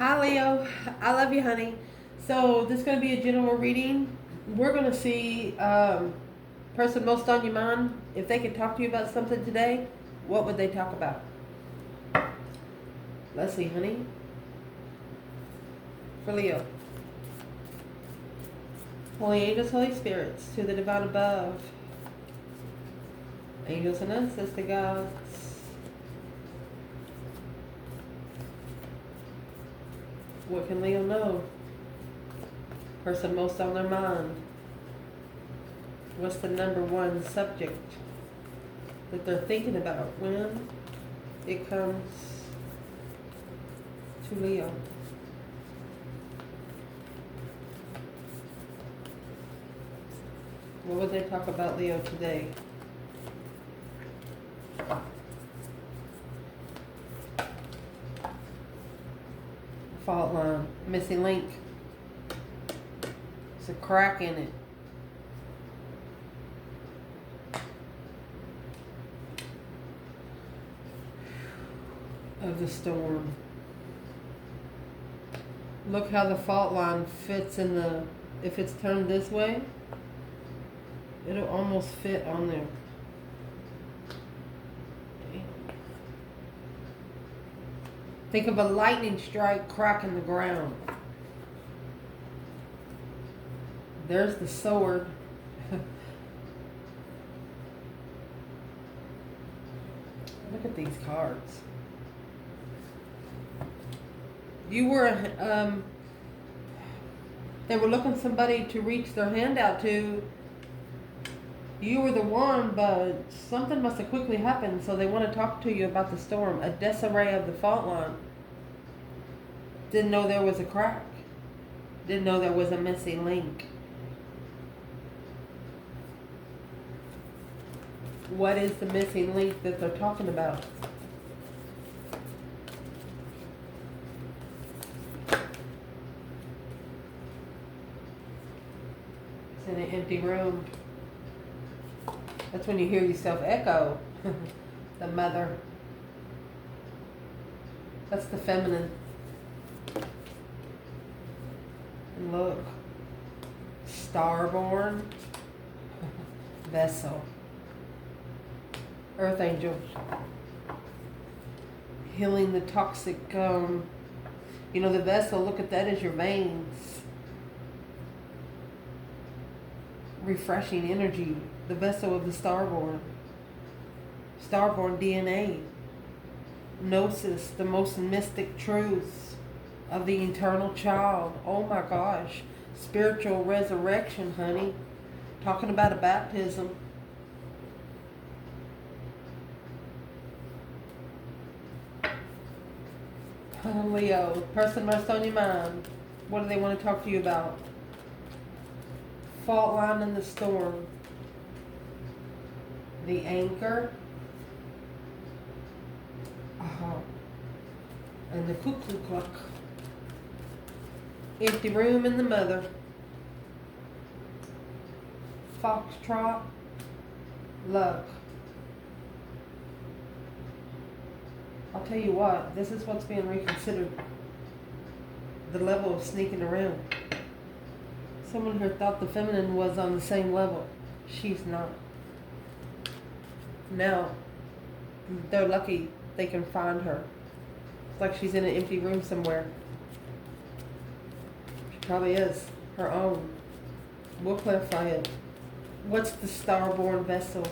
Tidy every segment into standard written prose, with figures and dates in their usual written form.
Hi Leo, I love you, honey. So this is going to be a general reading. We're going to see person most on your mind. If they could talk to you about something today, what would they talk about? Let's see, honey. For Leo. Holy angels, Holy spirits, to the divine above. Angels and ancestor gods. What can Leo know? Person most on their mind. What's the number one subject that they're thinking about when it comes to Leo? What would they talk about Leo today? Fault line, missing link. There's a crack in it. Of the storm. Look how the fault line fits in the, if it's turned this way, it'll almost fit on there. Think of a lightning strike cracking the ground. There's the sword. Look at these cards. You were, they were looking somebody to reach their hand out to. You were the one, but something must have quickly happened, so they want to talk to you about the storm. A disarray of the fault line. Didn't know there was a crack. Didn't know there was a missing link. What is the missing link that they're talking about? It's in an empty room. That's when you hear yourself echo. The mother. That's the feminine. And look. Starborn. Vessel. Earth angel. Healing the toxic, the vessel, look at that as your veins. Refreshing energy. The vessel of the Starborn. Starborn DNA. Gnosis, the most mystic truths of the eternal child. Oh my gosh. Spiritual resurrection, honey. Talking about a baptism. Leo, person most on your mind. What do they want to talk to you about? Fault line in the storm. The anchor. And the cuckoo clock. Empty room in the mother. Foxtrot. Luck. I'll tell you what, this is what's being reconsidered. The level of sneaking around. Someone here thought the feminine was on the same level. She's not. Now, they're lucky they can find her. It's like she's in an empty room somewhere. She probably is her own. We'll clarify it. What's the Starborn vessel?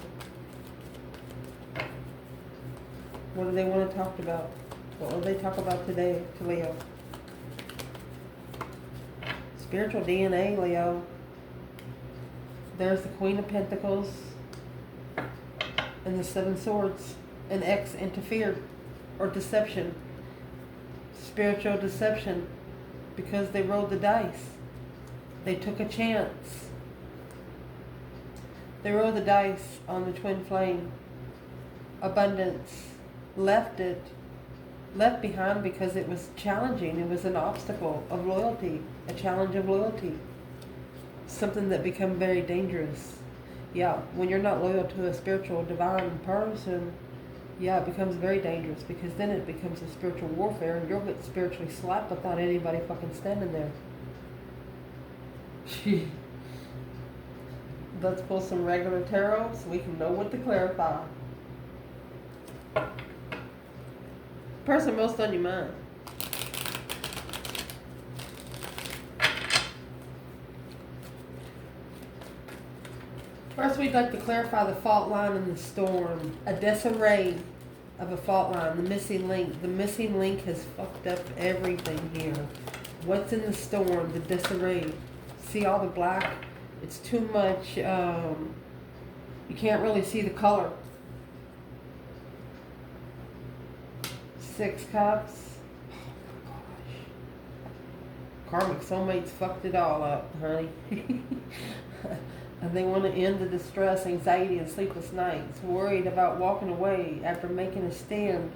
What do they want to talk about? What will they talk about today to Leo? Spiritual DNA, Leo. There's the Queen of Pentacles and the Seven Swords. An X interfered or deception. Spiritual deception because they rolled the dice. They took a chance. They rolled the dice on the twin flame. Abundance. Left behind because it was challenging. It was an obstacle of loyalty, a challenge of loyalty, something that became very dangerous. Yeah, when you're not loyal to a spiritual divine person, Yeah, it becomes very dangerous because then it becomes a spiritual warfare and you'll get spiritually slapped without anybody fucking standing there. Let's pull some regular tarot so we can know what to clarify. Person most on your mind. First, we'd like to clarify the fault line in the storm. A disarray of a fault line, the missing link. The missing link has fucked up everything here. What's in the storm? The disarray. See all the black? It's too much. You can't really see the color. 6 cups. Oh my gosh. Karmic soulmates fucked it all up, honey. And they want to end the distress, anxiety, and sleepless nights. Worried about walking away after making a stand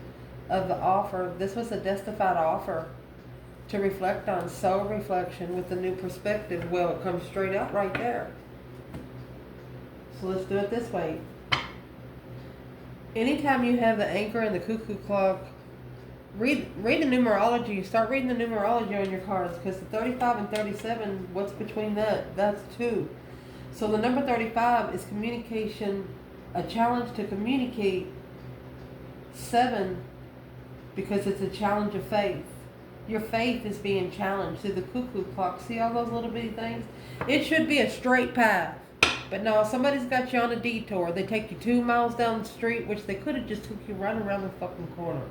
of the offer. This was a justified offer to reflect on. Soul reflection with a new perspective. Well, it comes straight out right there. So let's do it this way. Anytime you have the anchor and the cuckoo clock, read the numerology. Start reading the numerology on your cards, because the 35 and 37, what's between that? That's 2. So the number 35 is communication, a challenge to communicate. 7, because it's a challenge of faith. Your faith is being challenged through the cuckoo clock. See all those little bitty things? It should be a straight path. But no, somebody's got you on a detour. They take you 2 miles down the street, which they could have just took you right around the fucking corner.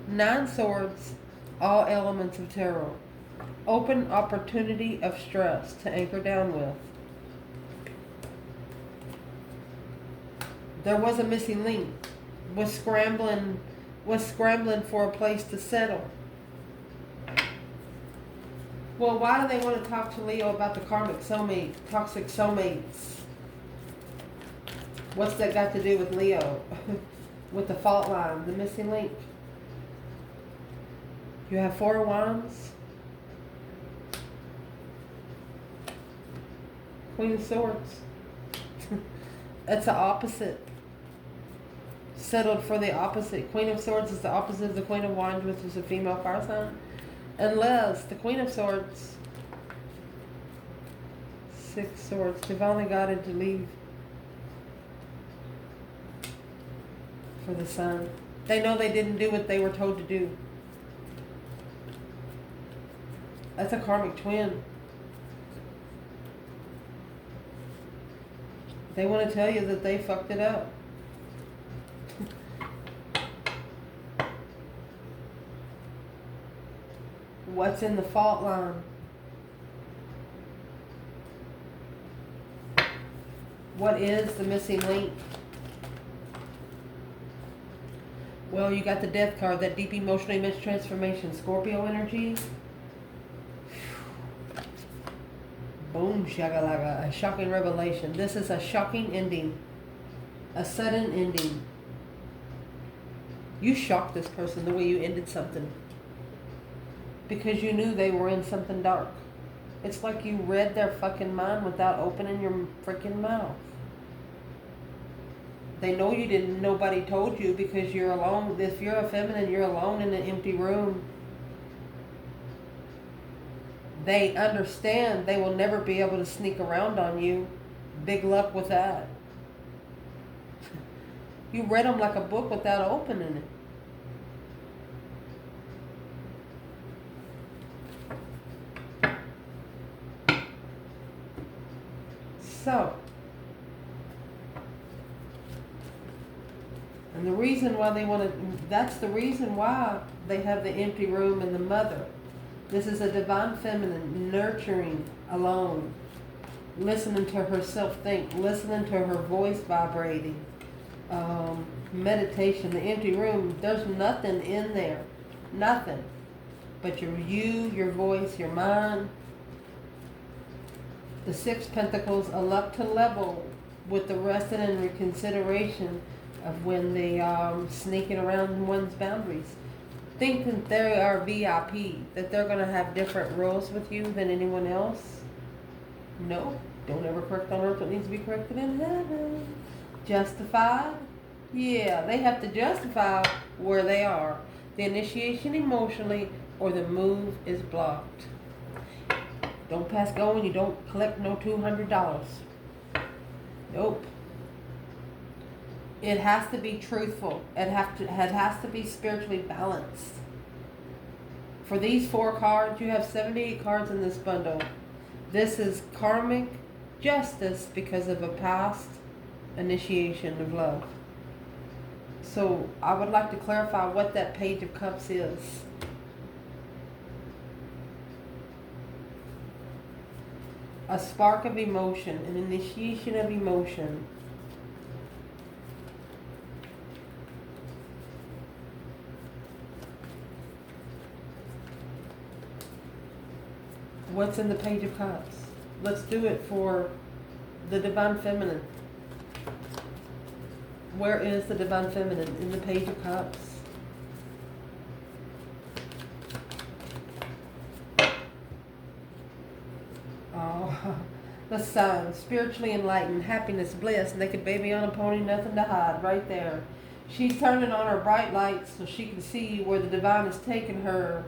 9 swords, all elements of tarot. Open opportunity of stress to anchor down with. There was a missing link. Was scrambling for a place to settle. Well, why do they want to talk to Leo about the karmic soulmate, toxic soulmates? What's that got to do with Leo? With the fault line, the missing link. You have 4 of Wands. Queen of Swords. That's the opposite. Settled for the opposite. Queen of Swords is the opposite of the Queen of Wands, which is a female fire sign. Unless the Queen of Swords, 6 swords, divinely guided to leave for the sun. They know they didn't do what they were told to do. That's a karmic twin. They want to tell you that they fucked it up. What's in the fault line? What is the missing link? Well, you got the death card, that deep emotional image transformation, Scorpio energy. Boom, shagalaga, a shocking revelation. This is a shocking ending. A sudden ending. You shocked this person the way you ended something. Because you knew they were in something dark. It's like you read their fucking mind without opening your freaking mouth. They know you didn't, nobody told you because you're alone. If you're a feminine, you're alone in an empty room. They understand they will never be able to sneak around on you. Big luck with that. You read them like a book without opening it. So, and the reason why they want to, that's the reason why they have the empty room and the mother. This is a divine feminine, nurturing, alone, listening to herself think, listening to her voice vibrating, meditation, the empty room. There's nothing in there, nothing, but your voice, your mind. The 6 Pentacles are up to level with the resting and reconsideration of when they sneaking around one's boundaries. Think that they are VIP, that they're going to have different rules with you than anyone else. No, don't ever correct on earth what needs to be corrected in heaven. Justified, Yeah, they have to justify where they are. The initiation emotionally or the move is blocked. Don't pass go and you don't collect no $200. Nope. It has to be truthful. It has to be spiritually balanced. For these 4 cards, you have 78 cards in this bundle. This is karmic justice because of a past initiation of love. So I would like to clarify what that Page of Cups is. A spark of emotion, an initiation of emotion. What's in the Page of Cups? Let's do it for the Divine Feminine. Where is the Divine Feminine in the Page of Cups? Oh, the Sun, spiritually enlightened, happiness, bliss, naked baby on a pony, nothing to hide, right there. She's turning on her bright lights so she can see where the Divine has taken her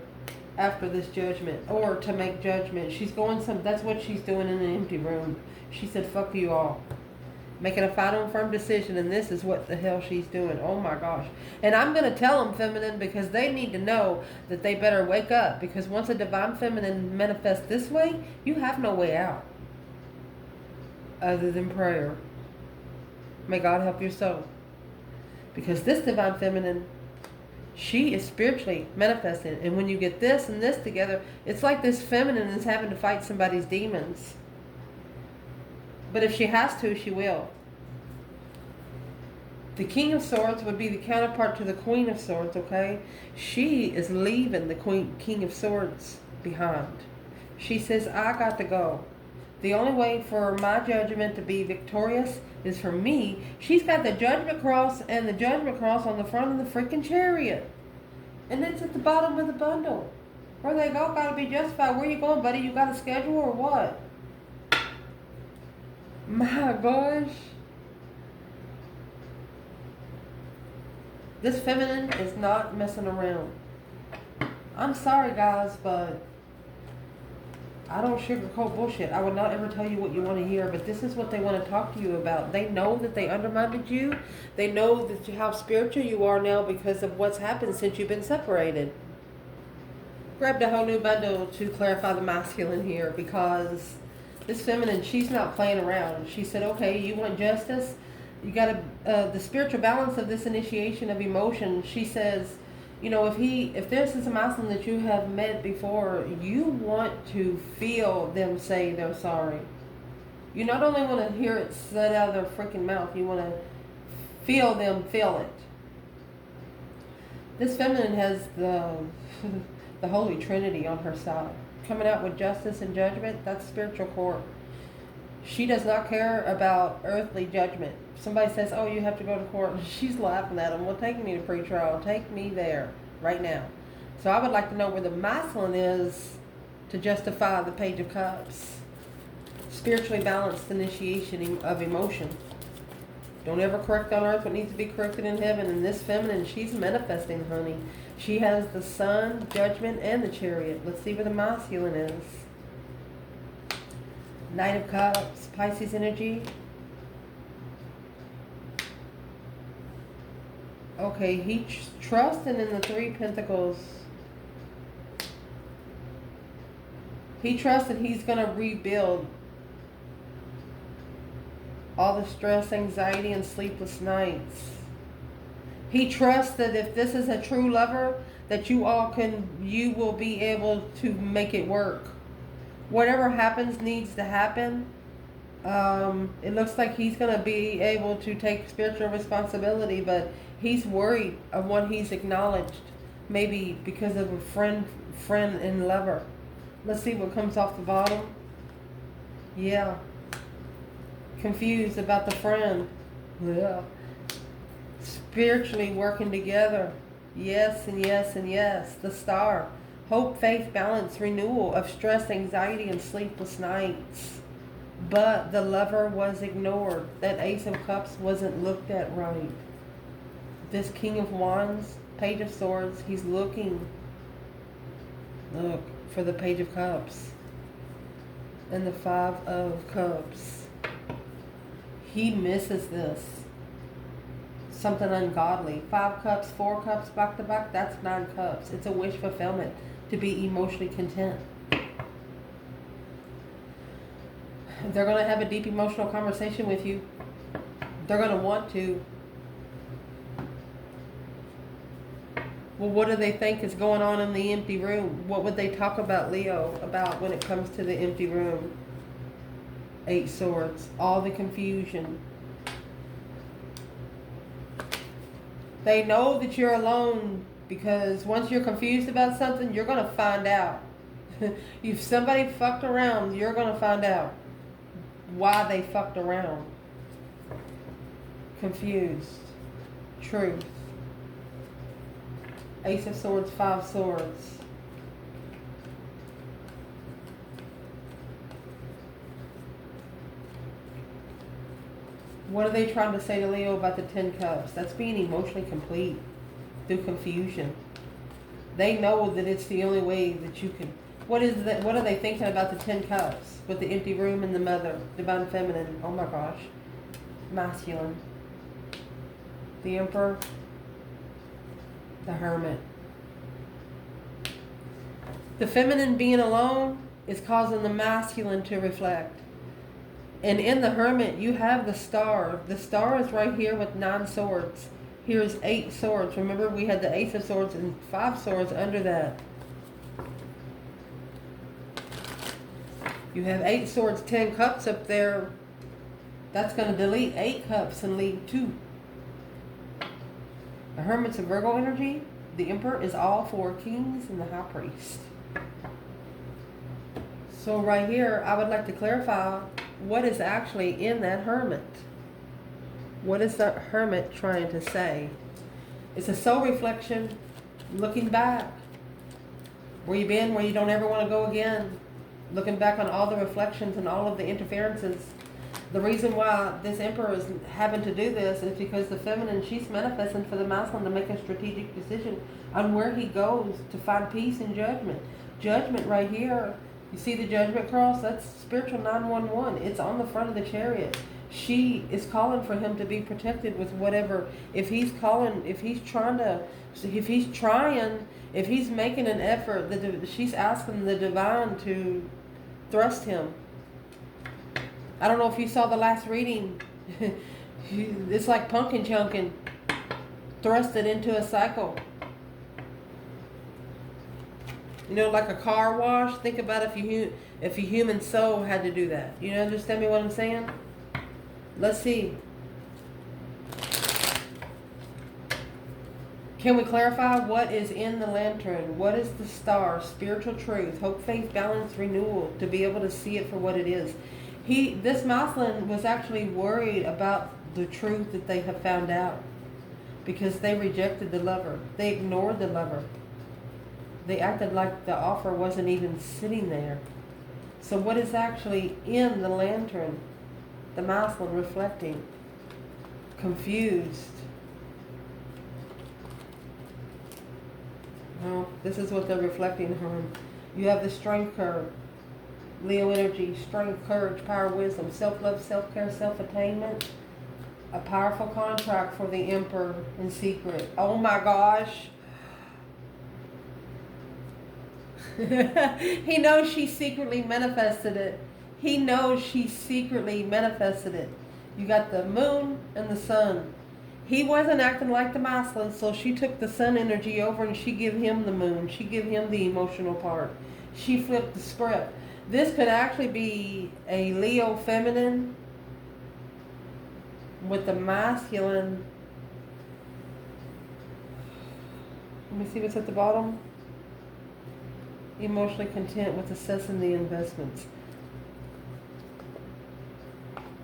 after this judgment, or to make judgment. She's going that's what she's doing in an empty room. She said, fuck you all. Making a final and firm decision, and this is what the hell she's doing. Oh my gosh. And I'm going to tell them, feminine, because they need to know that they better wake up, because once a divine feminine manifests this way, you have no way out other than prayer. May God help your soul. Because this divine feminine, she is spiritually manifesting. And when you get this and this together, it's like this feminine is having to fight somebody's demons. But if she has to, she will. The King of Swords would be the counterpart to the Queen of Swords, okay? She is leaving the King of Swords behind. She says, I got to go. The only way for my judgment to be victorious is for me. She's got the judgment cross and the judgment cross on the front of the freaking chariot. And it's at the bottom of the bundle. Where they go, got to be justified. Where you going, buddy? You got a schedule or what? My gosh. This feminine is not messing around. I'm sorry, guys, but I don't sugarcoat bullshit. I would not ever tell you what you want to hear, but this is what they want to talk to you about. They know that they undermined you. They know that how spiritual you are now because of what's happened since you've been separated. Grabbed a whole new bundle to clarify the masculine here, because this feminine, she's not playing around. She said, okay, you want justice? You got to, the spiritual balance of this initiation of emotion. She says, you know, if this is a masculine that you have met before, you want to feel them say they're sorry. You not only want to hear it said out of their freaking mouth, you want to feel them feel it. This feminine has the Holy Trinity on her side. Coming out with justice and judgment, that's spiritual court. She does not care about earthly judgment. If somebody says, oh, you have to go to court, she's laughing at them. Well, take me to pre-trial. Take me there right now. So I would like to know where the masculine is to justify the Page of Cups. Spiritually balanced initiation of emotion. Don't ever correct on earth what needs to be corrected in heaven. And this feminine, she's manifesting, honey. She has the Sun, Judgment, and the Chariot. Let's see where the masculine is. Knight of Cups, Pisces energy. Okay, he's trusting in the Three Pentacles. He trusts that he's going to rebuild all the stress, anxiety, and sleepless nights. He trusts that if this is a true lover, that you will be able to make it work. Whatever happens needs to happen. It looks like he's going to be able to take spiritual responsibility, but he's worried of what he's acknowledged, maybe because of a friend and lover. Let's see what comes off the bottom. Yeah. Confused about the friend. Yeah. Spiritually working together. Yes and yes and yes. The Star. Hope, faith, balance, renewal of stress, anxiety, and sleepless nights. But the lover was ignored. That Ace of Cups wasn't looked at right. this King of Wands, Page of Swords, he's looking, look, for the Page of Cups and the Five of Cups. He misses this. Something ungodly. 5 cups, 4 cups back to back, that's 9 cups. It's a wish fulfillment to be emotionally content. They're going to have a deep emotional conversation with you. They're going to want to. Well, what do they think is going on in the empty room? What would they talk about, Leo, about when it comes to the empty room? 8 swords. All the confusion. They know that you're alone because once you're confused about something, you're going to find out. If somebody fucked around, you're going to find out why they fucked around. Confused. Truth. Ace of Swords, 5 swords. What are they trying to say to Leo about the 10 cups? That's being emotionally complete through confusion. They know that it's the only way that you can. What is that? What are they thinking about the 10 cups with the empty room and the mother, divine feminine? Oh my gosh, masculine. The Emperor, the Hermit. The feminine being alone is causing the masculine to reflect. And in the Hermit, you have the Star. The Star is right here with 9 swords. Here's 8 swords. Remember, we had the Ace of Swords and 5 swords under that. You have 8 swords, 10 cups up there. That's going to delete 8 cups and leave 2. The Hermit's a Virgo energy. The Emperor is all 4 kings and the High Priest. So right here, I would like to clarify what is actually in that Hermit. What is the Hermit trying to say? It's a soul reflection, looking back. Where you been, where you don't ever want to go again. Looking back on all the reflections and all of the interferences. The reason why this Emperor is having to do this is because the feminine, she's manifesting for the masculine to make a strategic decision on where he goes to find peace and judgment. Judgment right here. You see the judgment cross? That's spiritual 911. It's on the front of the chariot. She is calling for him to be protected with whatever. If he's making an effort, she's asking the divine to thrust him. I don't know if you saw the last reading. It's like pumpkin chunking. Thrust it into a cycle. You know, like a car wash. Think about if a human soul had to do that. You understand me what I'm saying? Let's see. Can we clarify what is in the lantern? What is the Star? Spiritual truth, hope, faith, balance, renewal. To be able to see it for what it is. This masculine was actually worried about the truth that they have found out, because they rejected the lover. They ignored the lover. They acted like the offer wasn't even sitting there. So what is actually in the lantern? The masculine reflecting. Confused. Well, this is what they're reflecting on. You have the strength curve. Leo energy, strength, courage, power, wisdom, self-love, self-care, self-attainment. A powerful contract for the Emperor in secret. Oh my gosh. He knows she secretly manifested it. He knows she secretly manifested it. You got the moon and the sun. He wasn't acting like the masculine, so she took the sun energy over and she gave him the moon. She gave him the emotional part. She flipped the script. This could actually be a Leo feminine with the masculine. Let me see what's at the bottom. Emotionally content with assessing the investments.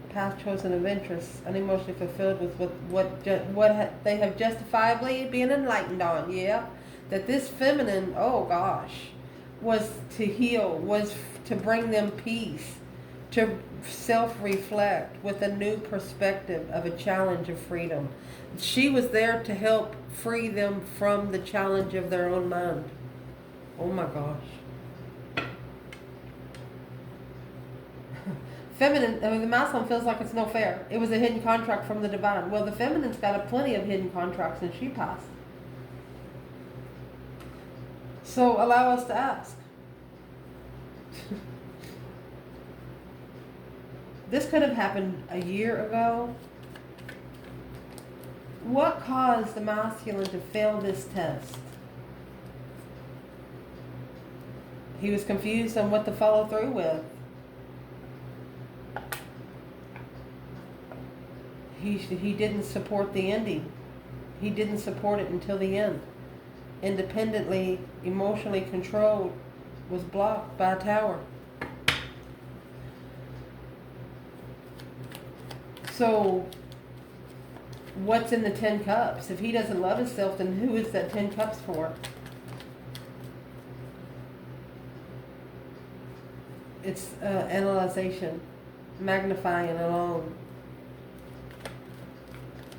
Path chosen of interest, unemotionally fulfilled with what they have justifiably been enlightened on. Yeah, that this feminine, oh gosh, was to heal, was to bring them peace, to self-reflect with a new perspective of a challenge of freedom. She was there to help free them from the challenge of their own mind. Oh my gosh. Feminine, I mean, the masculine feels like it's no fair. It was a hidden contract from the divine. Well, the feminine's got a plenty of hidden contracts and she passed. So allow us to ask. This could have happened a year ago. What caused the masculine to fail this test? He was confused on what to follow through with. He didn't support the ending. He didn't support it until the end. Independently, emotionally controlled, was blocked by a tower. So, what's in the 10 cups? If he doesn't love himself, then who is that 10 cups for? It's analyzation, magnifying alone.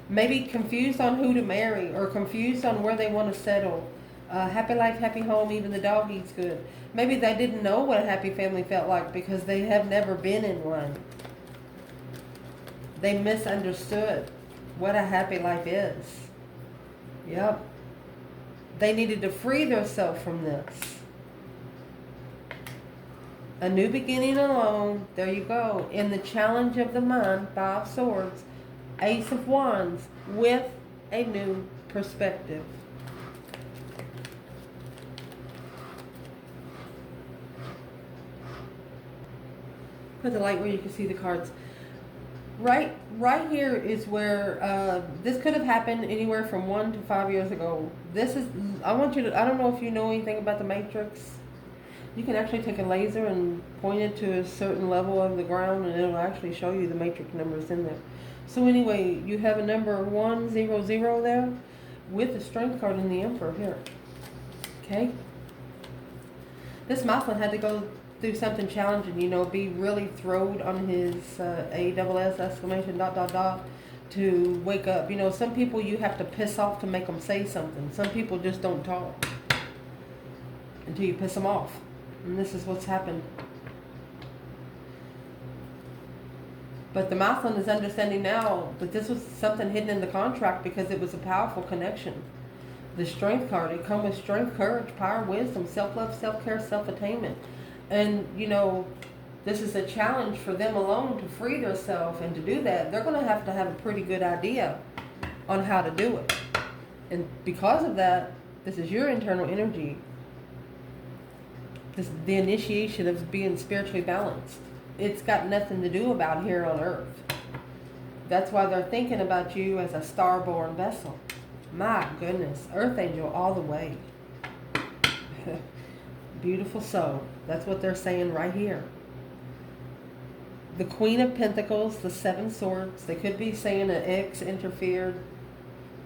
Maybe confused on who to marry or confused on where they want to settle. Happy life, happy home, even the dog eats good. Maybe they didn't know what a happy family felt like because they have never been in one. They misunderstood what a happy life is. Yep. They needed to free themselves from this. A new beginning alone. There you go. In the challenge of the mind, 5 swords, Ace of Wands, with a new perspective. Put the light where you can see the cards. Right here is where this could have happened anywhere from 1 to 5 years ago. This is, I want you to, I don't know if you know anything about the matrix. You can actually take a laser and point it to a certain level of the ground and it'll actually show you the matrix numbers in there. So anyway, you have a number 100 there with the strength card in the Emperor here. Okay? This masculine had to go through something challenging, you know, be really throwed on his ASS exclamation ... to wake up. You know, some people you have to piss off to make them say something. Some people just don't talk until you piss them off. And this is what's happened. But the masculine is understanding now that this was something hidden in the contract because it was a powerful connection. The strength card, it comes with strength, courage, power, wisdom, self-love, self-care, self-attainment. And, you know, this is a challenge for them alone to free themselves. And to do that, they're going to have a pretty good idea on how to do it. And because of that, this is your internal energy. This, the initiation of being spiritually balanced. It's got nothing to do about here on earth. That's why they're thinking about you as a starborn vessel. My goodness, earth angel all the way. Beautiful soul. That's what they're saying right here. The Queen of Pentacles, the 7 swords. They could be saying an ex interfered.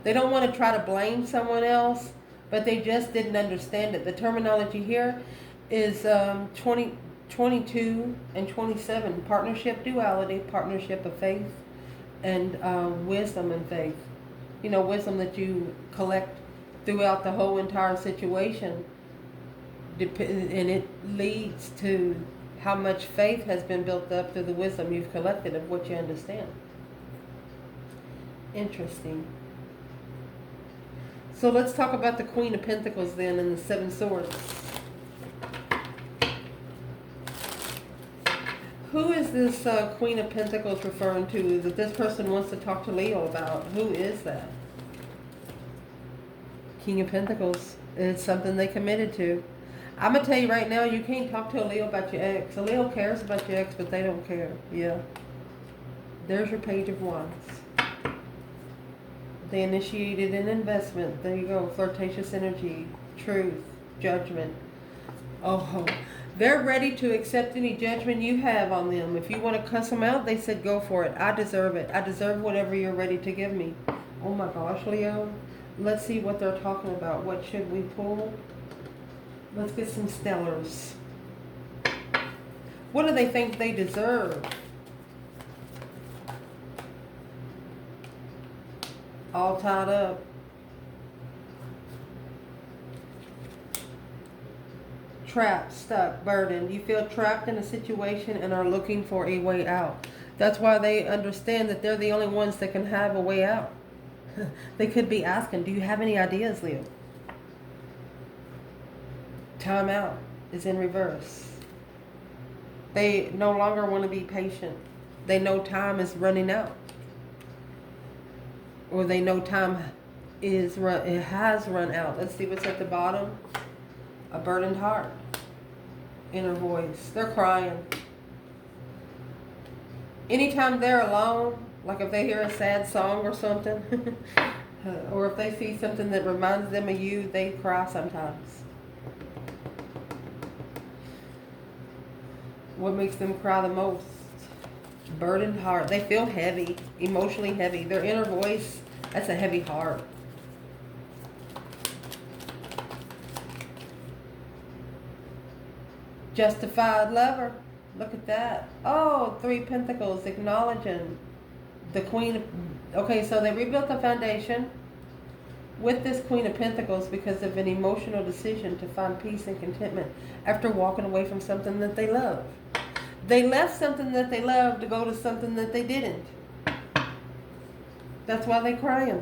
They don't want to try to blame someone else, but they just didn't understand it. The terminology here is 22 and 27. Partnership, duality, partnership of faith, and wisdom and faith. You know, wisdom that you collect throughout the whole entire situation. And it leads to how much faith has been built up through the wisdom you've collected of what you understand. Interesting. So let's talk about the Queen of Pentacles then and the 7 swords. Who is this Queen of Pentacles referring to that this person wants to talk to Leo about? Who is that? King of Pentacles. It's something they committed to. I'm going to tell you right now, you can't talk to a Leo about your ex. A Leo cares about your ex, but they don't care. Yeah. There's your Page of Wands. They initiated an investment. There you go. Flirtatious energy, truth, judgment. Oh, they're ready to accept any judgment you have on them. If you want to cuss them out, they said go for it. I deserve it. I deserve whatever you're ready to give me. Oh my gosh, Leo. Let's see what they're talking about. What should we pull? Let's get some stellars. What do they think they deserve? All tied up. Trapped, stuck, burdened. You feel trapped in a situation and are looking for a way out. That's why they understand that they're the only ones that can have a way out. They could be asking, do you have any ideas, Leo? Time out is in reverse. They no longer want to be patient. They know time is running out. Or they know time it has run out. Let's see what's at the bottom. A burdened heart. Inner voice. They're crying. Anytime they're alone, like if they hear a sad song or something, or if they see something that reminds them of you, they cry sometimes. What makes them cry the most? Burdened heart. They feel heavy, emotionally heavy. Their inner voice, that's a heavy heart. Justified lover. Look at that. Oh, 3 Pentacles, acknowledging the Queen of... Okay, so they rebuilt the foundation with this Queen of Pentacles because of an emotional decision to find peace and contentment after walking away from something that they love. They left something that they loved to go to something that they didn't. That's why they're crying.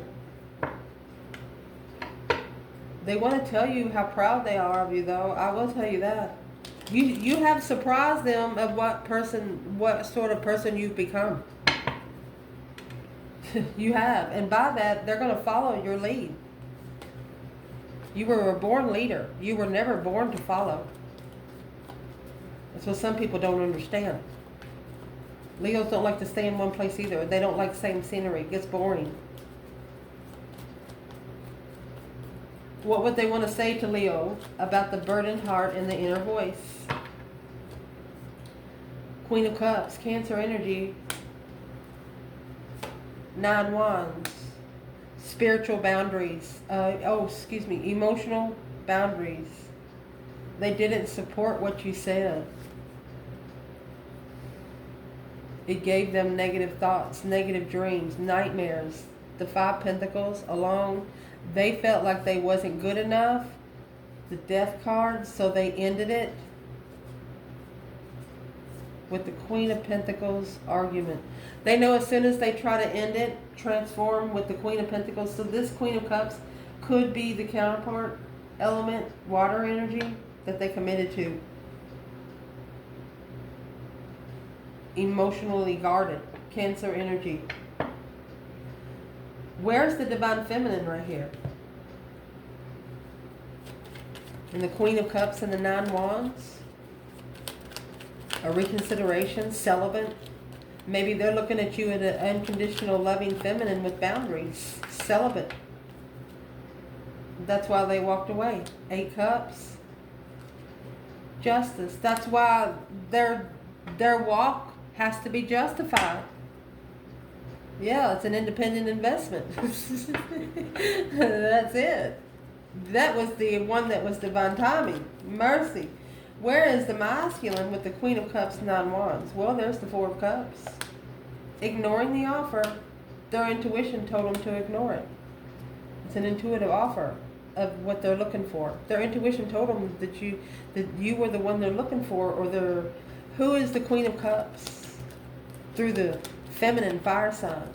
They want to tell you how proud they are of you, though. I will tell you that. You have surprised them of what sort of person you've become. You have. And by that, they're going to follow your lead. You were a born leader. You were never born to follow. That's what some people don't understand. Leos don't like to stay in one place either. They don't like same scenery. It gets boring. What would they want to say to Leo about the burdened heart and the inner voice? Queen of Cups, Cancer energy. 9 Wands. Spiritual boundaries. Emotional boundaries. They didn't support what you said. It gave them negative thoughts, negative dreams, nightmares. The 5 Pentacles along, they felt like they wasn't good enough. The Death card, so they ended it with the Queen of Pentacles argument. They know as soon as they try to end it, transform with the Queen of Pentacles. So this Queen of Cups could be the counterpart element, water energy, that they committed to. Emotionally guarded, Cancer energy. Where's the Divine Feminine right here? And the Queen of Cups and the 9 Wands. A reconsideration, celibate. Maybe they're looking at you at an unconditional, loving feminine with boundaries. Celibate. That's why they walked away. 8 Cups. Justice. That's why their walk has to be justified. Yeah, it's an independent investment. That's it. That was the one that was divine timing. Mercy. Where is the masculine with the Queen of Cups, 9 Wands? Well, there's the 4 of Cups. Ignoring the offer. Their intuition told them to ignore it. It's an intuitive offer of what they're looking for. Their intuition told them that you were the one they're looking for, or who is the Queen of Cups? Through the feminine fire sign.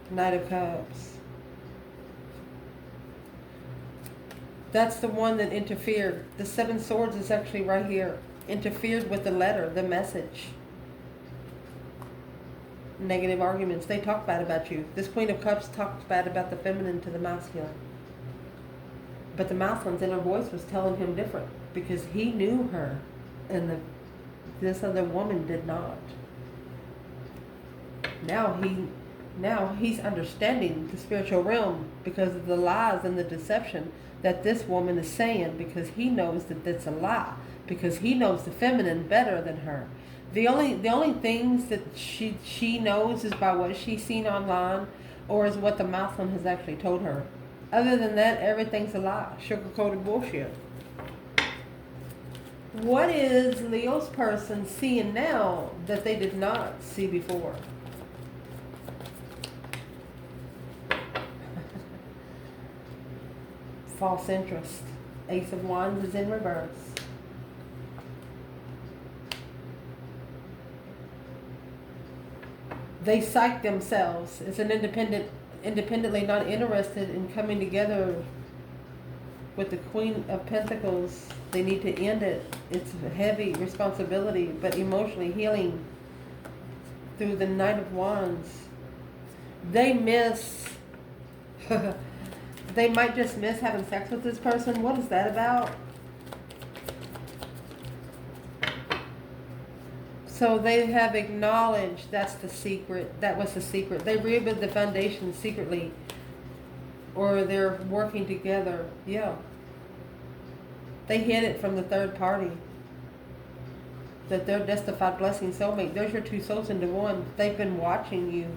Knight of Cups. That's the one that interfered. The 7 Swords is actually right here. Interfered with the letter, the message. Negative arguments. They talk bad about you. This Queen of Cups talks bad about the feminine to the masculine. But the masculine's inner voice was telling him different, because he knew her and this other woman did not. Now he's understanding the spiritual realm because of the lies and the deception that this woman is saying, because he knows that that's a lie, because he knows the feminine better than her. The only things that she knows is by what she's seen online, or is what the masculine has actually told her. Other than that, everything's a lie. Sugar-coated bullshit. What is Leo's person seeing now that they did not see before? False interest. Ace of Wands is in reverse. They psych themselves. It's an independently not interested in coming together with the Queen of Pentacles. They need to end it. It's a heavy responsibility, but emotionally healing through the Knight of Wands. They miss, they might just miss having sex with this person. What is that about? So they have acknowledged that's the secret. That was the secret. They rebuild the foundation secretly. Or they're working together. Yeah. They hid it from the third party. That they're justified blessing soulmate. There's your two souls into one. They've been watching you.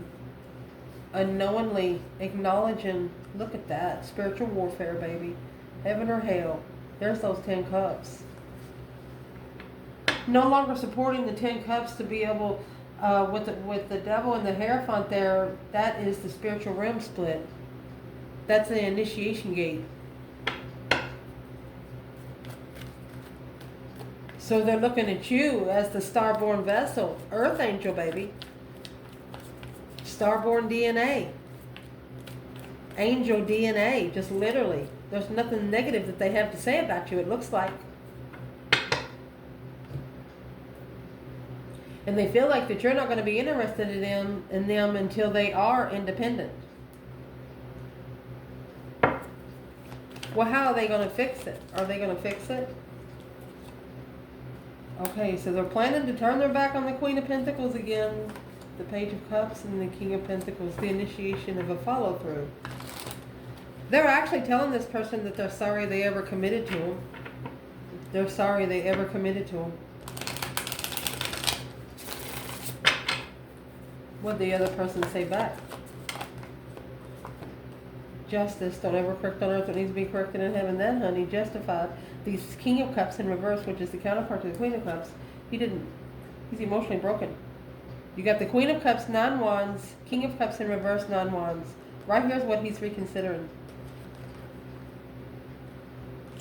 Unknowingly acknowledging. Look at that. Spiritual warfare, baby. Heaven or hell. There's those 10 cups. No longer supporting the 10 cups to be able, with the devil and the Hierophant there, that is the spiritual realm split. That's the initiation gate. So they're looking at you as the starborn vessel. Earth angel, baby. Starborn DNA. Angel DNA, just literally. There's nothing negative that they have to say about you, it looks like. And they feel like that you're not going to be interested in them until they are independent. Well, how are they going to fix it? Are they going to fix it? Okay, so they're planning to turn their back on the Queen of Pentacles again. The Page of Cups and the King of Pentacles. The initiation of a follow-through. They're actually telling this person that they're sorry they ever committed to him. They're sorry they ever committed to him. What'd the other person say back? Justice. Don't ever correct on earth what needs to be corrected in heaven. Then, honey, justified. The King of Cups in reverse, which is the counterpart to the Queen of Cups. He didn't. He's emotionally broken. You got the Queen of Cups, 9 wands. King of Cups in reverse, 9 wands. Right here's what he's reconsidering.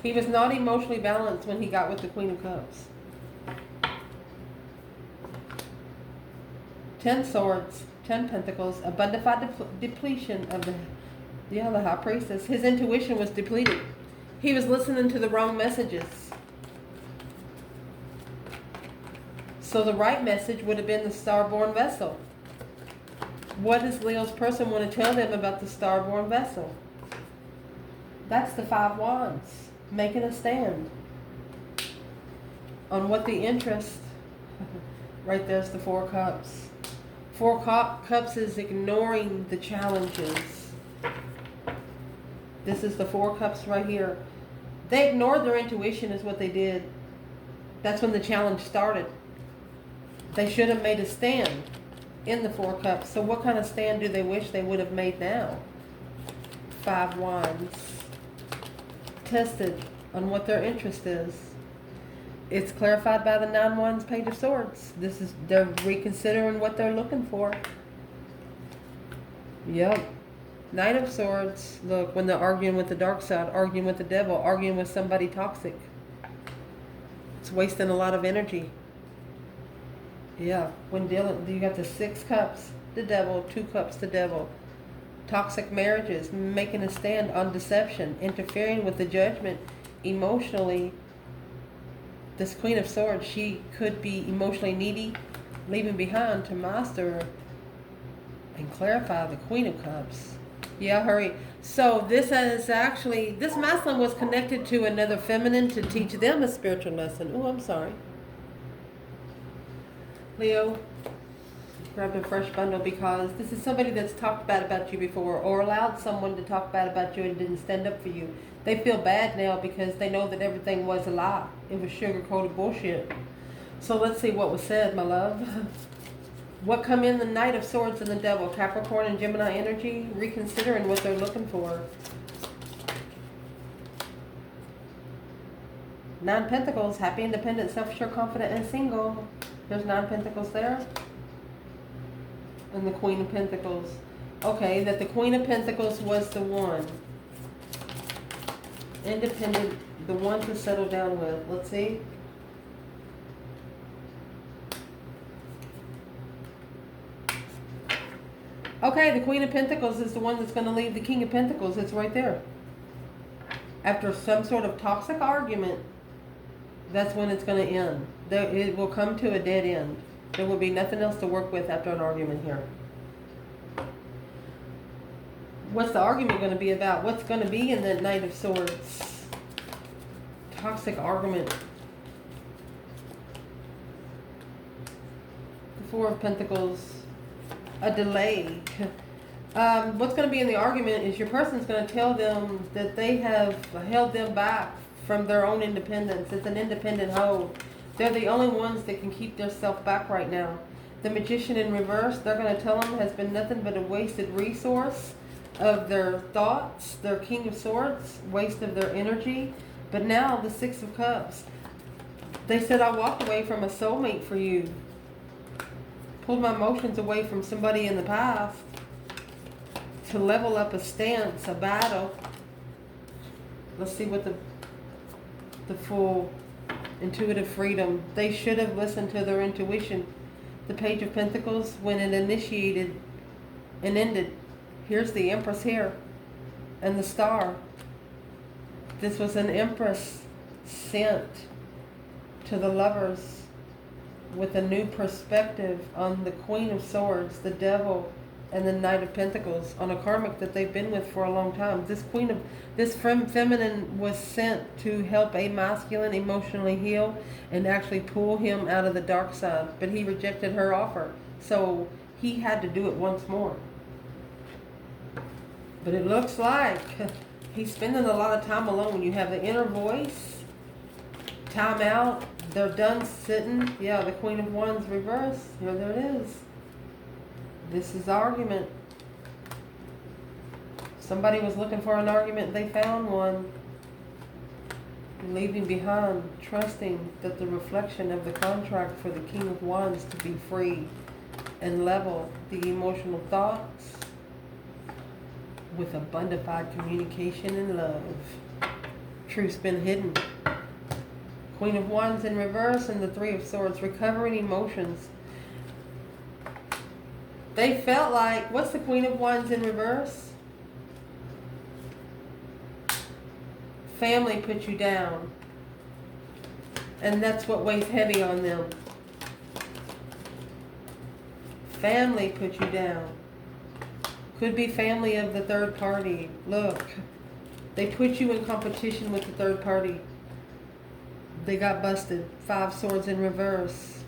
He was not emotionally balanced when he got with the Queen of Cups. 10 swords, 10 pentacles, a bundified depletion of the High Priestess. His intuition was depleted. He was listening to the wrong messages. So the right message would have been the starborn vessel. What does Leo's person want to tell them about the starborn vessel? That's the 5 wands. Making a stand. On what the interest. Right there's the 4 cups. 4 cups is ignoring the challenges. This is the 4 cups right here. They ignored their intuition is what they did. That's when the challenge started. They should have made a stand in the 4 cups. So what kind of stand do they wish they would have made now? 5 wands. Tested on what their interest is. It's clarified by the 9 wands, Page of Swords. They're reconsidering what they're looking for. Yep. Knight of Swords. Look, when they're arguing with the dark side, arguing with the devil, arguing with somebody toxic. It's wasting a lot of energy. Yeah. When dealing, you got the 6 cups, the devil, 2 cups, the devil. Toxic marriages, making a stand on deception, interfering with the judgment emotionally. This Queen of Swords, she could be emotionally needy, leaving behind to master and clarify the Queen of Cups. Yeah, hurry. So this is actually, this masculine was connected to another feminine to teach them a spiritual lesson. Oh, I'm sorry. Leo, grab a fresh bundle because this is somebody that's talked bad about you before or allowed someone to talk bad about you and didn't stand up for you. They feel bad now because they know that everything was a lie. It was sugar-coated bullshit. So let's see what was said, my love. What come in the Knight of Swords and the Devil? Capricorn and Gemini energy, reconsidering what they're looking for. Nine Pentacles, happy, independent, self-assured, confident, and single. There's Nine Pentacles there. And the Queen of Pentacles. Okay, that the Queen of Pentacles was the one. Independent, the one to settle down with. Let's see. Okay, the Queen of Pentacles is the one that's going to leave the King of Pentacles. It's right there. After some sort of toxic argument, that's when it's going to end. It will come to a dead end. There will be nothing else to work with after an argument here. What's the argument going to be about? What's going to be in the Knight of Swords? Toxic argument. The Four of Pentacles. A delay. What's going to be in the argument is your person's going to tell them that they have held them back from their own independence. It's an independent hold. They're the only ones that can keep themselves back right now. The Magician in reverse, they're going to tell them, has been nothing but a wasted resource of their thoughts. Their King of Swords, waste of their energy. But now the Six of Cups. They said, I walked away from a soulmate for you. Pulled my emotions away from somebody in the past to level up a stance, a battle. Let's see what the full intuitive freedom. They should have listened to their intuition. The Page of Pentacles, when it initiated and ended. Here's the Empress here and the Star. This was an Empress sent to the lovers with a new perspective on the Queen of Swords, the Devil, and the Knight of Pentacles, on a karmic that they've been with for a long time. This feminine was sent to help a masculine emotionally heal and actually pull him out of the dark side. But he rejected her offer, so he had to do it once more. But it looks like he's spending a lot of time alone. You have the inner voice, time out. They're done sitting. Yeah, the Queen of Wands reverse. Here, there it is. This is argument. Somebody was looking for an argument. They found one. Leaving behind, trusting that the reflection of the contract for the King of Wands to be free and level the emotional thoughts with a bondified communication and love. Truth's been hidden. Queen of Wands in reverse and the Three of Swords, recovering emotions. They felt like, what's the Queen of Wands in reverse? Family put you down. And that's what weighs heavy on them. Family put you down. Could be family of the third party. Look, they put you in competition with the third party. They got busted. Five Swords in reverse.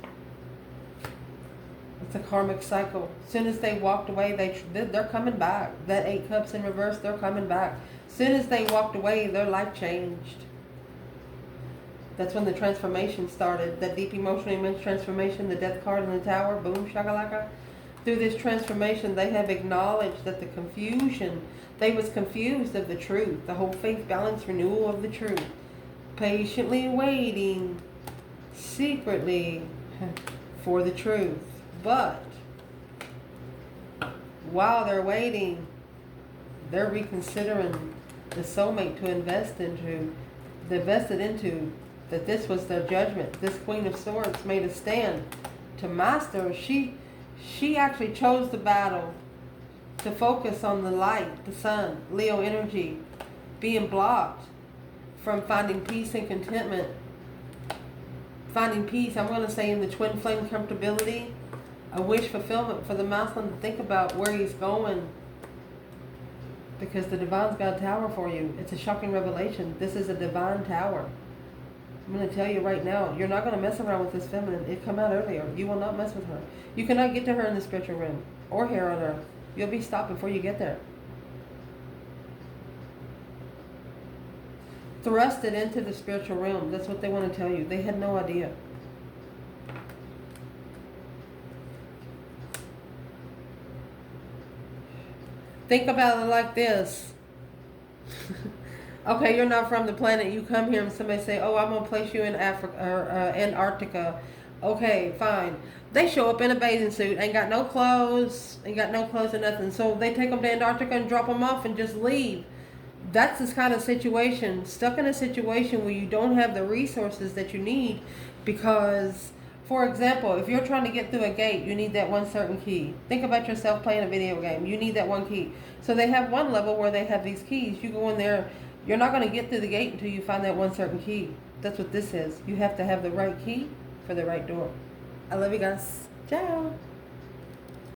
It's a karmic cycle. As soon as they walked away, they're coming back. That Eight Cups in reverse, they're coming back. As soon as they walked away, their life changed. That's when the transformation started. That deep emotional immense transformation, the Death card in the Tower, boom, shakalaka. Through this transformation, they have acknowledged that the confusion, they was confused of the truth. The whole faith, balance, renewal of the truth. Patiently waiting, secretly, for the truth. But while they're waiting, they're reconsidering the soulmate to invest into. They vested into that this was their judgment. This Queen of Swords made a stand to master. She actually chose the battle to focus on the light, the sun, Leo energy, being blocked from finding peace and contentment. Finding peace, I'm going to say, in the twin flame comfortability, a wish fulfillment for the masculine to think about where he's going. Because the divine's got a tower for you. It's a shocking revelation. This is a divine tower. I'm going to tell you right now, you're not going to mess around with this feminine. It come out earlier. You will not mess with her. You cannot get to her in the spiritual realm or here on earth. You'll be stopped before you get there. Thrusted into the spiritual realm. That's what they want to tell you. They had no idea. Think about it like this. Okay, you're not from the planet. You come here and somebody say, "Oh, I'm gonna place you in Africa or Antarctica." Okay, fine. They show up in a bathing suit, ain't got no clothes, or nothing. So they take them to Antarctica and drop them off and just leave. That's this kind of situation. Stuck in a situation where you don't have the resources that you need, because, for example, if you're trying to get through a gate, you need that one certain key. Think about yourself playing a video game. You need that one key. So they have one level where they have these keys. You go in there. You're not going to get through the gate until you find that one certain key. That's what this is. You have to have the right key for the right door. I love you guys. Ciao.